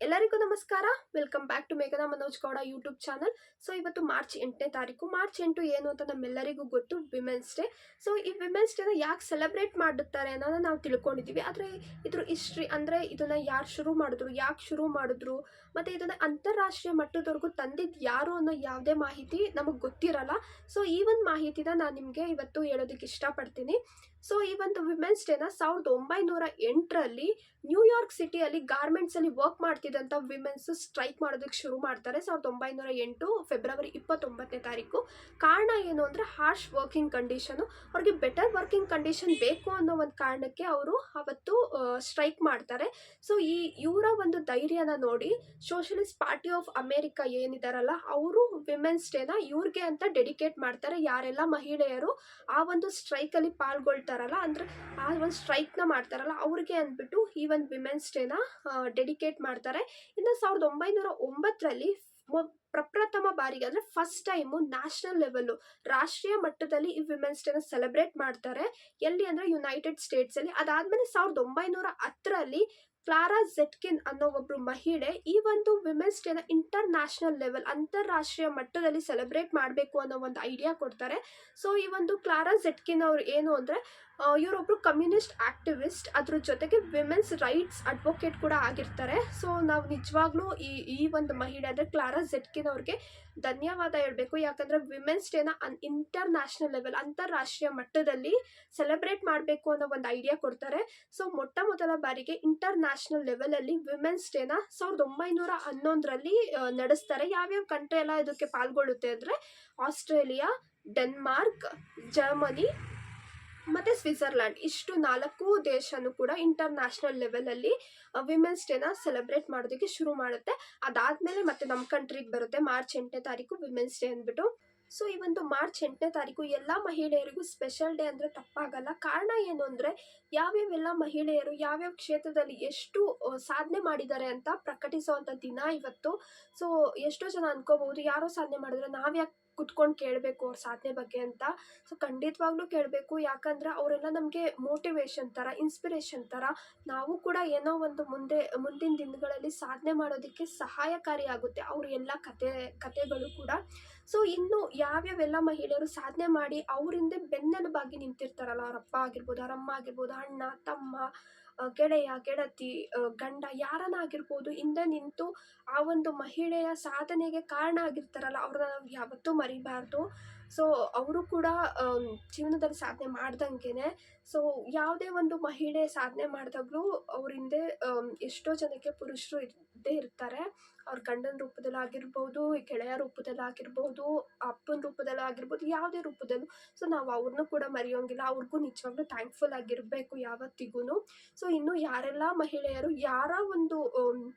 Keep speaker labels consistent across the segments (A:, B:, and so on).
A: ಎಲ್ಲರಿಗೂ ನಮಸ್ಕಾರ. Welcome back to ಮೇಘನಾ Manoj Gowda YouTube channel. So ಇವತ್ತು ಮಾರ್ಚ್ 8ನೇ ತಾರೀಕು. ಮಾರ್ಚ್ 8 ಏನು ಅಂತ ನಮ್ಮೆಲ್ಲರಿಗೂ ಗೊತ್ತು, ವಿಮೆನ್ಸ್ ಡೇ. ಸೊ ಈ ವಿಮೆನ್ಸ್ ಡೇನ ಯಾಕೆ ಸೆಲೆಬ್ರೇಟ್ ಮಾಡುತ್ತಾರೆ ಅನ್ನೋದನ್ನ ನಾವು ತಿಳ್ಕೊಂಡಿದ್ದೀವಿ. ಆದರೆ ಇದ್ರ ಹಿಸ್ಟ್ರಿ ಅಂದರೆ ಇದನ್ನು ಯಾರು ಶುರು ಮಾಡಿದ್ರು, ಯಾಕೆ ಶುರು ಮಾಡಿದ್ರು, ಮತ್ತು ಇದನ್ನು ಅಂತಾರಾಷ್ಟ್ರೀಯ ಮಟ್ಟದವರೆಗೂ ತಂದಿದ್ದು ಯಾರು ಅನ್ನೋ ಯಾವುದೇ ಮಾಹಿತಿ ನಮಗೆ ಗೊತ್ತಿರಲ್ಲ. ಸೊ ಈ ಒಂದು ಮಾಹಿತಿನ ನಾನು ನಿಮಗೆ ಇವತ್ತು ಹೇಳೋದಕ್ಕೆ ಇಷ್ಟಪಡ್ತೀನಿ. ಸೊ ಈ ಒಂದು ವಿಮೆನ್ಸ್ ಡೇನ 1908ರಲ್ಲಿ ನ್ಯೂಯಾರ್ಕ್ ಸಿಟಿಯಲ್ಲಿ ಗಾರ್ಮೆಂಟ್ಸಲ್ಲಿ ವರ್ಕ್ ಮಾಡ್ತಿದ್ದಂಥ ವಿಮೆನ್ಸ್ ಸ್ಟ್ರೈಕ್ ಮಾಡೋದಕ್ಕೆ ಶುರು ಮಾಡ್ತಾರೆ. 1908 ಫೆಬ್ರವರಿ 29ನೇ ತಾರೀಕು. ಕಾರಣ ಏನು ಅಂದರೆ ಹಾರ್ಶ್ ವರ್ಕಿಂಗ್ ಕಂಡೀಷನು. ಅವ್ರಿಗೆ ಬೆಟರ್ ವರ್ಕಿಂಗ್ ಕಂಡೀಷನ್ ಬೇಕು ಅನ್ನೋ ಒಂದು ಕಾರಣಕ್ಕೆ ಅವರು ಅವತ್ತು ಸ್ಟ್ರೈಕ್ ಮಾಡ್ತಾರೆ. ಸೊ ಇವರ ಒಂದು ಧೈರ್ಯನ ನೋಡಿ ಸೋಷಲಿಸ್ಟ್ ಪಾರ್ಟಿ ಆಫ್ ಅಮೇರಿಕಾ ಏನಿದಾರಲ್ಲ ಅವರು ವಿಮೆನ್ಸ್ ಡೇನ ಇವ್ರಿಗೆ ಅಂತ ಡೆಡಿಕೇಟ್ ಮಾಡ್ತಾರೆ. ಯಾರೆಲ್ಲ ಮಹಿಳೆಯರು ಆ ಒಂದು ಸ್ಟ್ರೈಕಲ್ಲಿ ಪಾಲ್ಗೊಳ್ತಾರಲ್ಲ, ಅಂದರೆ ಆ ಒಂದು ಸ್ಟ್ರೈಕ್ನ ಮಾಡ್ತಾರಲ್ಲ ಅವ್ರಿಗೆ ಅಂದ್ಬಿಟ್ಟು ಈ ಒಂದು ವಿಮೆನ್ಸ್ ಡೇನ ಡೆಡಿಕೇಟ್ ಮಾಡ್ತಾರೆ. ಇನ್ನು 1909ರಲ್ಲಿ ಪ್ರಪ್ರಥಮ ಬಾರಿಗೆ ಅಂದರೆ ಫಸ್ಟ್ ಟೈಮು ನ್ಯಾಷನಲ್ ಲೆವೆಲ್ಲು, ರಾಷ್ಟ್ರೀಯ ಮಟ್ಟದಲ್ಲಿ ಈ ವಿಮೆನ್ಸ್ ಡೇನ ಸೆಲೆಬ್ರೇಟ್ ಮಾಡ್ತಾರೆ. ಎಲ್ಲಿ ಅಂದರೆ ಯುನೈಟೆಡ್ ಸ್ಟೇಟ್ಸಲ್ಲಿ. ಅದಾದಮೇಲೆ 1910ರಲ್ಲಿ ಕ್ಲಾರಾ ಝೆಟ್ಕಿನ್ ಅನ್ನೋ ಒಬ್ಬರು ಮಹಿಳೆ ಈ ಒಂದು ವಿಮೆನ್ಸ್ ಡೇನ ಇಂಟರ್ನ್ಯಾಷನಲ್ ಲೆವೆಲ್, ಅಂತಾರಾಷ್ಟ್ರೀಯ ಮಟ್ಟದಲ್ಲಿ ಸೆಲೆಬ್ರೇಟ್ ಮಾಡಬೇಕು ಅನ್ನೋ ಒಂದು ಐಡಿಯಾ ಕೊಡ್ತಾರೆ. ಸೊ ಈ ಒಂದು ಕ್ಲಾರಾ ಝೆಟ್ಕಿನ್ ಅವರು ಏನು ಅಂದರೆ ಇವರೊಬ್ಬರು ಕಮ್ಯುನಿಸ್ಟ್ ಆಕ್ಟಿವಿಸ್ಟ್, ಅದ್ರ ಜೊತೆಗೆ ವಿಮೆನ್ಸ್ ರೈಟ್ಸ್ ಅಡ್ವೊಕೇಟ್ ಕೂಡ ಆಗಿರ್ತಾರೆ. ಸೊ ನಾವು ನಿಜವಾಗ್ಲೂ ಈ ಒಂದು ಮಹಿಳೆ ಅಂದರೆ ಕ್ಲಾರಾ ಝೆಟ್ಕಿನ್ ಅವ್ರಿಗೆ ಧನ್ಯವಾದ ಹೇಳಬೇಕು. ಯಾಕಂದರೆ ವಿಮೆನ್ಸ್ ಡೇನ ಇಂಟರ್ನ್ಯಾಷನಲ್ ಲೆವೆಲ್, ಅಂತಾರಾಷ್ಟ್ರೀಯ ಮಟ್ಟದಲ್ಲಿ ಸೆಲೆಬ್ರೇಟ್ ಮಾಡಬೇಕು ಅನ್ನೋ ಒಂದು ಐಡಿಯಾ ಕೊಡ್ತಾರೆ. ಸೊ ಮೊಟ್ಟ ಮೊದಲ ಬಾರಿಗೆ ಇಂಟರ್ನ್ಯಾಷನಲ್ ಲೆವೆಲಲ್ಲಿ ವಿಮೆನ್ಸ್ ಡೇನ 1911ರಲ್ಲಿ ನಡೆಸ್ತಾರೆ. ಯಾವ್ಯಾವ ಕಂಟ್ರಿ ಎಲ್ಲ ಇದಕ್ಕೆ ಪಾಲ್ಗೊಳ್ಳುತ್ತೆ ಅಂದರೆ ಆಸ್ಟ್ರೇಲಿಯಾ, ಡೆನ್ಮಾರ್ಕ್, ಜರ್ಮನಿ ಮತ್ತು ಸ್ವಿಟ್ಜರ್ಲ್ಯಾಂಡ್. ಇಷ್ಟು 4 ದೇಶನೂ ಕೂಡ ಇಂಟರ್ನ್ಯಾಷನಲ್ ಲೆವೆಲಲ್ಲಿ ವಿಮೆನ್ಸ್ ಡೇನ ಸೆಲೆಬ್ರೇಟ್ ಮಾಡೋದಕ್ಕೆ ಶುರು ಮಾಡುತ್ತೆ. ಅದಾದಮೇಲೆ ಮತ್ತೆ ನಮ್ಮ ಕಂಟ್ರಿಗೆ ಬರುತ್ತೆ ಮಾರ್ಚ್ 8ನೇ ತಾರೀಕು ವಿಮೆನ್ಸ್ ಡೇ ಅಂದ್ಬಿಟ್ಟು. ಸೊ ಈ ಒಂದು ಮಾರ್ಚ್ 8ನೇ ತಾರೀಕು ಎಲ್ಲ ಮಹಿಳೆಯರಿಗೂ ಸ್ಪೆಷಲ್ ಡೇ ಅಂದರೆ ತಪ್ಪಾಗಲ್ಲ. ಕಾರಣ ಏನು ಅಂದರೆ ಯಾವ್ಯಾವೆಲ್ಲ ಮಹಿಳೆಯರು ಯಾವ್ಯಾವ ಕ್ಷೇತ್ರದಲ್ಲಿ ಎಷ್ಟು ಸಾಧನೆ ಮಾಡಿದ್ದಾರೆ ಅಂತ ಪ್ರಕಟಿಸುವಂಥ ದಿನ ಇವತ್ತು. ಸೊ ಎಷ್ಟೋ ಜನ ಅನ್ಕೋಬಹುದು, ಯಾರೋ ಸಾಧನೆ ಮಾಡಿದ್ರೆ ನಾವ್ಯಾಕೆ ಕುತ್ಕೊಂಡು ಕೇಳಬೇಕು ಅವ್ರ ಸಾಧನೆ ಬಗ್ಗೆ ಅಂತ. ಸೊ ಖಂಡಿತವಾಗ್ಲೂ ಕೇಳಬೇಕು. ಯಾಕಂದರೆ ಅವರೆಲ್ಲ ನಮಗೆ ಮೋಟಿವೇಶನ್ ಥರ, ಇನ್ಸ್ಪಿರೇಷನ್ ಥರ. ನಾವು ಕೂಡ ಏನೋ ಒಂದು ಮುಂದಿನ ದಿನಗಳಲ್ಲಿ ಸಾಧನೆ ಮಾಡೋದಕ್ಕೆ ಸಹಾಯಕಾರಿ ಆಗುತ್ತೆ ಅವ್ರ ಎಲ್ಲ ಕಥೆಗಳು ಕೂಡ. ಸೊ ಇನ್ನು ಯಾವ್ಯಾವೆಲ್ಲ ಮಹಿಳೆಯರು ಸಾಧನೆ ಮಾಡಿ ಅವರಿಂದ ಬೆನ್ನೆಲುಬಾಗಿ ನಿಂತಿರ್ತಾರಲ್ಲ, ಅವ್ರ ಅಪ್ಪ ಆಗಿರ್ಬೋದು, ಅವ್ರ ಅಮ್ಮ ಆಗಿರ್ಬೋದು, ಅಣ್ಣ, ತಮ್ಮ, ಗೆಳೆಯ, ಗೆಳತಿ, ಗಂಡ, ಯಾರನ್ನ ಆಗಿರ್ಬೋದು, ಹಿಂದೆ ನಿಂತು ಆ ಒಂದು ಮಹಿಳೆಯ ಸಾಧನೆಗೆ ಕಾರಣ ಆಗಿರ್ತಾರಲ್ಲ ಅವ್ರನ್ನ ನಾವು ಯಾವತ್ತೂ ಮರಿಬಾರ್ದು. ಸೊ ಅವರು ಕೂಡ ಜೀವನದಲ್ಲಿ ಸಾಧನೆ ಮಾಡ್ದಂಗೆ. ಸೊ ಯಾವುದೇ ಒಂದು ಮಹಿಳೆ ಸಾಧನೆ ಮಾಡಿದಾಗಲೂ ಅವ್ರ ಹಿಂದೆ ಎಷ್ಟೋ ಜನಕ್ಕೆ ಪುರುಷರು ಇದ್ದೇ ಇರ್ತಾರೆ. ಅವ್ರ ಗಂಡನ ರೂಪದಲ್ಲಾಗಿರ್ಬೋದು, ಗೆಳೆಯ ರೂಪದಲ್ಲಾಗಿರ್ಬೋದು, ಅಪ್ಪನ ರೂಪದಲ್ಲಾಗಿರ್ಬೋದು, ಯಾವುದೇ ರೂಪದಲ್ಲೂ. ಸೊ ನಾವು ಅವ್ರನ್ನೂ ಕೂಡ ಮರೆಯೋಂಗಿಲ್ಲ. ಅವ್ರಿಗೂ ನಿಜವಾಗ್ಲೂ ಥ್ಯಾಂಕ್ಫುಲ್ ಆಗಿರಬೇಕು ಯಾವತ್ತಿಗೂ. ಸೊ ಇನ್ನು ಯಾರೆಲ್ಲ ಮಹಿಳೆಯರು ಯಾರ ಒಂದು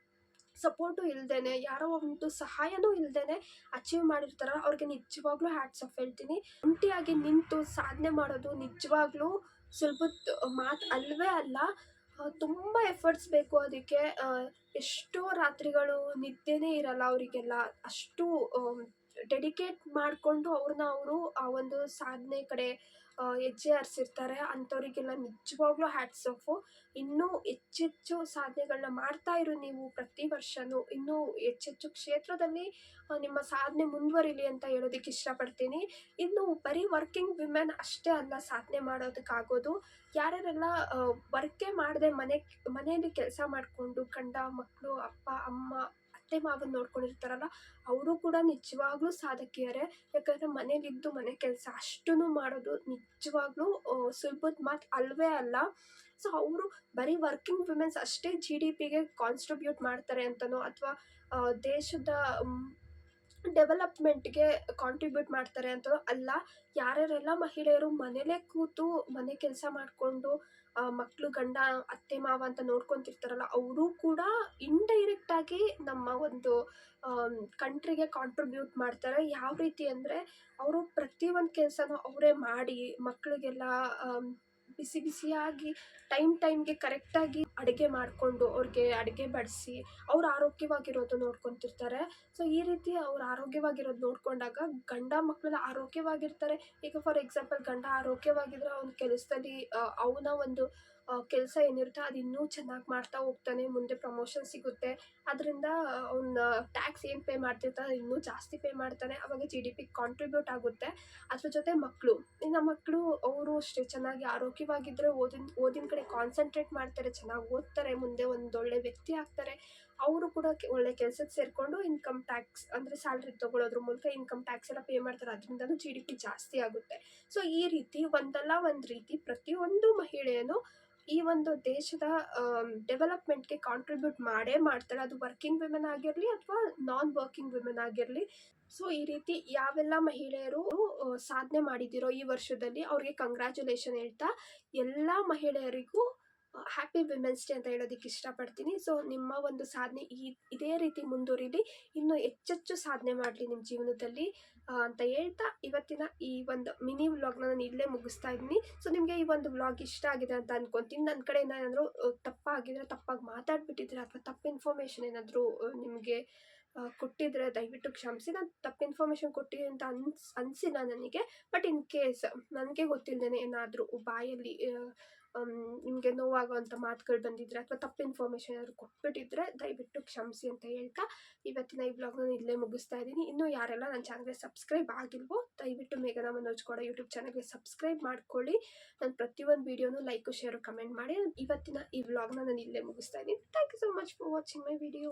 A: ಸಪೋರ್ಟು ಇಲ್ಲದೇ, ಯಾರೋ ಒಂದು ಸಹಾಯನೂ ಇಲ್ಲದೇ ಅಚೀವ್ ಮಾಡಿರ್ತಾರಲ್ಲ ಅವ್ರಿಗೆ ನಿಜವಾಗ್ಲೂ ಹ್ಯಾಟ್ಸ್ ಆಫ್ ಹೇಳ್ತೀನಿ. ಒಂಟಿಯಾಗಿ ನಿಂತು ಸಾಧನೆ ಮಾಡೋದು ನಿಜವಾಗ್ಲೂ ಸುಲಭದ ಮಾತು ಅಲ್ಲವೇ ಅಲ್ಲ. ತುಂಬ ಎಫರ್ಟ್ಸ್ ಬೇಕು ಅದಕ್ಕೆ. ಎಷ್ಟೋ ರಾತ್ರಿಗಳು ನಿದ್ದೆನೇ ಇರಲ್ಲ ಅವರಿಗೆಲ್ಲ. ಅಷ್ಟು ಡೆಡಿಕೇಟ್ ಮಾಡಿಕೊಂಡು ಅವ್ರನ್ನ ಅವರು ಆ ಒಂದು ಸಾಧನೆ ಕಡೆ ಹೆಜ್ಜೆ ಹರಿಸಿರ್ತಾರೆ. ಅಂಥವರಿಗೆಲ್ಲ ನಿಜವಾಗ್ಲೂ ಹ್ಯಾಟ್ಸ್ ಆಫು. ಇನ್ನೂ ಹೆಚ್ಚೆಚ್ಚು ಸಾಧನೆಗಳನ್ನ ಮಾಡ್ತಾ ಇರು ನೀವು ಪ್ರತಿ ವರ್ಷವೂ. ಇನ್ನೂ ಹೆಚ್ಚೆಚ್ಚು ಕ್ಷೇತ್ರದಲ್ಲಿ ನಿಮ್ಮ ಸಾಧನೆ ಮುಂದುವರಿಲಿ ಅಂತ ಹೇಳೋದಕ್ಕೆ ಇಷ್ಟಪಡ್ತೀನಿ. ಇನ್ನು ಬರೀ ವರ್ಕಿಂಗ್ ವಿಮೆನ್ ಅಷ್ಟೇ ಅಲ್ಲ ಸಾಧನೆ ಮಾಡೋದಕ್ಕಾಗೋದು. ಯಾರ್ಯಾರೆಲ್ಲ ವರ್ಕೇ ಮಾಡದೆ ಮನೆಯಲ್ಲಿ ಕೆಲಸ ಮಾಡಿಕೊಂಡು ಗಂಡ, ಮಕ್ಕಳು, ಅಪ್ಪ, ಅಮ್ಮ, ಅತ್ತೆ, ಮಾವನ ನೋಡ್ಕೊಂಡಿರ್ತಾರಲ್ಲ ಅವರು ಕೂಡ ನಿಜವಾಗ್ಲೂ ಸಾಧಕಿಯರೇ. ಯಾಕಂದರೆ ಮನೇಲಿದ್ದು ಮನೆ ಕೆಲಸ ಅಷ್ಟೂ ಮಾಡೋದು ನಿಜವಾಗ್ಲೂ ಸುಲಭದ ಮಾತು ಅಲ್ಲವೇ ಅಲ್ಲ. ಸೊ ಅವರು ಬರೀ ವರ್ಕಿಂಗ್ ವಿಮೆನ್ಸ್ ಅಷ್ಟೇ GDPಗೆ ಕಾನ್ಸ್ಟ್ರಿಬ್ಯೂಟ್ ಮಾಡ್ತಾರೆ ಅಂತನೋ ಅಥವಾ ದೇಶದ ಡೆವಲಪ್ಮೆಂಟ್ಗೆ ಕಾಂಟ್ರಿಬ್ಯೂಟ್ ಮಾಡ್ತಾರೆ ಅಂತನೋ ಅಲ್ಲ. ಯಾರ್ಯಾರೆಲ್ಲ ಮಹಿಳೆಯರು ಮನೇಲೇ ಕೂತು ಮನೆ ಕೆಲಸ ಮಾಡಿಕೊಂಡು ಮಕ್ಕಳು, ಗಂಡ, ಅತ್ತೆ, ಮಾವ ಅಂತ ನೋಡ್ಕೊತಿರ್ತಾರಲ್ಲ ಅವರು ಕೂಡ ಇಂಡೈರೆಕ್ಟಾಗಿ ನಮ್ಮ ಒಂದು ಕಂಟ್ರಿಗೆ ಕಾಂಟ್ರಿಬ್ಯೂಟ್ ಮಾಡ್ತಾರೆ. ಯಾವ ರೀತಿ ಅಂದರೆ ಅವರು ಪ್ರತಿಯೊಂದು ಕೆಲಸನೂ ಅವರೇ ಮಾಡಿ ಮಕ್ಕಳಿಗೆಲ್ಲ ಬಿಸಿ ಬಿಸಿಯಾಗಿ ಟೈಮ್ಗೆ ಕರೆಕ್ಟಾಗಿ ಅಡುಗೆ ಮಾಡಿಕೊಂಡು ಅವ್ರಿಗೆ ಅಡುಗೆ ಬಡಿಸಿ ಅವ್ರು ಆರೋಗ್ಯವಾಗಿರೋದು ನೋಡ್ಕೊತಿರ್ತಾರೆ. ಸೊ ಈ ರೀತಿ ಅವ್ರು ಆರೋಗ್ಯವಾಗಿರೋದು ನೋಡಿಕೊಂಡಾಗ ಗಂಡ ಮಕ್ಕಳೆಲ್ಲ ಆರೋಗ್ಯವಾಗಿರ್ತಾರೆ. ಈಗ ಫಾರ್ ಎಕ್ಸಾಂಪಲ್ ಗಂಡ ಆರೋಗ್ಯವಾಗಿದ್ದರೆ ಅವ್ನ ಕೆಲಸದಲ್ಲಿ ಅವನ ಒಂದು ಕೆಲಸ ಏನಿರುತ್ತೆ ಅದು ಇನ್ನೂ ಚೆನ್ನಾಗಿ ಮಾಡ್ತಾ ಹೋಗ್ತಾನೆ, ಮುಂದೆ ಪ್ರಮೋಷನ್ ಸಿಗುತ್ತೆ. ಅದರಿಂದ ಅವ್ನ ಟ್ಯಾಕ್ಸ್ ಏನು ಪೇ ಮಾಡ್ತಿರ್ತಾನೆ ಇನ್ನೂ ಜಾಸ್ತಿ ಪೇ ಮಾಡ್ತಾನೆ. ಆವಾಗ ಜಿ ಡಿ ಪಿಗೆ ಕಾಂಟ್ರಿಬ್ಯೂಟ್ ಆಗುತ್ತೆ. ಅದ್ರ ಜೊತೆ ಮಕ್ಕಳು, ಇನ್ನು ಮಕ್ಕಳು ಅವರು ಅಷ್ಟೇ ಚೆನ್ನಾಗಿ ಆರೋಗ್ಯವಾಗಿದ್ದರೆ ಓದಿನ ಕಡೆ ಕಾನ್ಸಂಟ್ರೇಟ್ ಮಾಡ್ತಾರೆ, ಚೆನ್ನಾಗಿ ಓದ್ತಾರೆ, ಮುಂದೆ ಒಂದೊಳ್ಳೆ ವ್ಯಕ್ತಿ ಆಗ್ತಾರೆ. ಅವರು ಕೂಡ ಒಳ್ಳೆ ಕೆಲ್ಸಕ್ಕೆ ಸೇರಿಕೊಂಡು ಇನ್ಕಮ್ ಟ್ಯಾಕ್ಸ್ ಅಂದರೆ ಸ್ಯಾಲ್ರಿ ತೊಗೊಳೋದ್ರ ಮೂಲಕ ಇನ್ಕಮ್ ಟ್ಯಾಕ್ಸ್ ಎಲ್ಲ ಪೇ ಮಾಡ್ತಾರೆ. ಅದರಿಂದನೂ ಜಿ ಡಿ ಪಿ ಜಾಸ್ತಿ ಆಗುತ್ತೆ. ಸೊ ಈ ರೀತಿ ಒಂದಲ್ಲ ಒಂದು ರೀತಿ ಪ್ರತಿಯೊಂದು ಮಹಿಳೆಯೂ ಈ ಒಂದು ದೇಶದ ಡೆವಲಪ್ಮೆಂಟ್ಗೆ ಕಾಂಟ್ರಿಬ್ಯೂಟ್ ಮಾಡೇ ಮಾಡ್ತಾಳೆ. ಅದು ವರ್ಕಿಂಗ್ ವಿಮೆನ್ ಆಗಿರಲಿ ಅಥವಾ ನಾನ್ ವರ್ಕಿಂಗ್ ವಿಮೆನ್ ಆಗಿರಲಿ. ಸೊ ಈ ರೀತಿ ಯಾವೆಲ್ಲ ಮಹಿಳೆಯರು ಸಾಧನೆ ಮಾಡಿದಿರೋ ಈ ವರ್ಷದಲ್ಲಿ ಅವ್ರಿಗೆ ಕಂಗ್ರ್ಯಾಚುಲೇಷನ್ ಹೇಳ್ತಾ ಎಲ್ಲ ಮಹಿಳೆಯರಿಗೂ ಹ್ಯಾಪಿ ವಿಮೆನ್ಸ್ ಡೇ ಅಂತ ಹೇಳೋದಕ್ಕೆ ಇಷ್ಟಪಡ್ತೀನಿ. ಸೊ ನಿಮ್ಮ ಒಂದು ಸಾಧನೆ ಇದೇ ರೀತಿ ಮುಂದುವರಿಲಿ, ಇನ್ನೂ ಹೆಚ್ಚೆಚ್ಚು ಸಾಧನೆ ಮಾಡಲಿ ನಿಮ್ಮ ಜೀವನದಲ್ಲಿ ಅಂತ ಹೇಳ್ತಾ ಇವತ್ತಿನ ಈ ಒಂದು ಮಿನಿ ವ್ಲಾಗ್ನ ನಾನು ಇಲ್ಲೇ ಮುಗಿಸ್ತಾ ಇದ್ದೀನಿ. ಸೊ ನಿಮಗೆ ಈ ಒಂದು ವ್ಲಾಗ್ ಇಷ್ಟ ಆಗಿದೆ ಅಂತ ಅನ್ಕೊತೀನಿ. ನನ್ನ ಕಡೆಯಿಂದ ಏನಾದರೂ ತಪ್ಪಾಗಿದ್ರೆ, ತಪ್ಪಾಗಿ ಮಾತಾಡ್ಬಿಟ್ಟಿದ್ರೆ ಅಥವಾ ತಪ್ಪು ಇನ್ಫಾರ್ಮೇಷನ್ ಏನಾದರೂ ನಿಮಗೆ ಕೊಟ್ಟಿದ್ರೆ ದಯವಿಟ್ಟು ಕ್ಷಮಿಸಿ. ನಾನು ತಪ್ಪು ಇನ್ಫಾರ್ಮೇಷನ್ ಕೊಟ್ಟಿದ್ದೀನಿ ಅಂತ ಅನಿಸಿಲ್ಲ ನನಗೆ. ಬಟ್ ಇನ್ ಕೇಸ್ ನನಗೆ ಗೊತ್ತಿಲ್ಲದೇ ಏನಾದರೂ ಬಾಯಲ್ಲಿ ನಿಮಗೆ ನೋವಾಗುವಂಥ ಮಾತುಗಳು ಬಂದಿದ್ದರೆ ಅಥವಾ ತಪ್ಪು ಇನ್ಫಾರ್ಮೇಷನ್ ಏನಾದರೂ ಕೊಟ್ಬಿಟ್ಟಿದ್ರೆ ದಯವಿಟ್ಟು ಕ್ಷಮಿಸಿ ಅಂತ ಹೇಳ್ತಾ ಇವತ್ತಿನ ಈ ವ್ಲಾಗ್ನ ಇಲ್ಲೇ ಮುಗಿಸ್ತಾ ಇದ್ದೀನಿ. ಇನ್ನೂ ಯಾರೆಲ್ಲ ನನ್ನ ಚಾನಲ್ಗೆ ಸಬ್ಸ್ಕ್ರೈಬ್ ಆಗಿಲ್ವೋ ದಯವಿಟ್ಟು ಮೇಘನಾ ಮನೋಜ್ ಗೌಡ ಯೂಟ್ಯೂಬ್ ಚಾನಲ್ಗೆ ಸಬ್ಸ್ಕ್ರೈಬ್ ಮಾಡ್ಕೊಳ್ಳಿ. ನಾನು ಪ್ರತಿಯೊಂದು ವೀಡಿಯೋನು ಲೈಕು ಶೇರು ಕಮೆಂಟ್ ಮಾಡಿ ಇವತ್ತಿನ ಈ ವ್ಲಾಗ್ನ ನಾನು ಇಲ್ಲೇ ಮುಗಿಸ್ತಾ ಇದ್ದೀನಿ. Thank you so much for watching my video.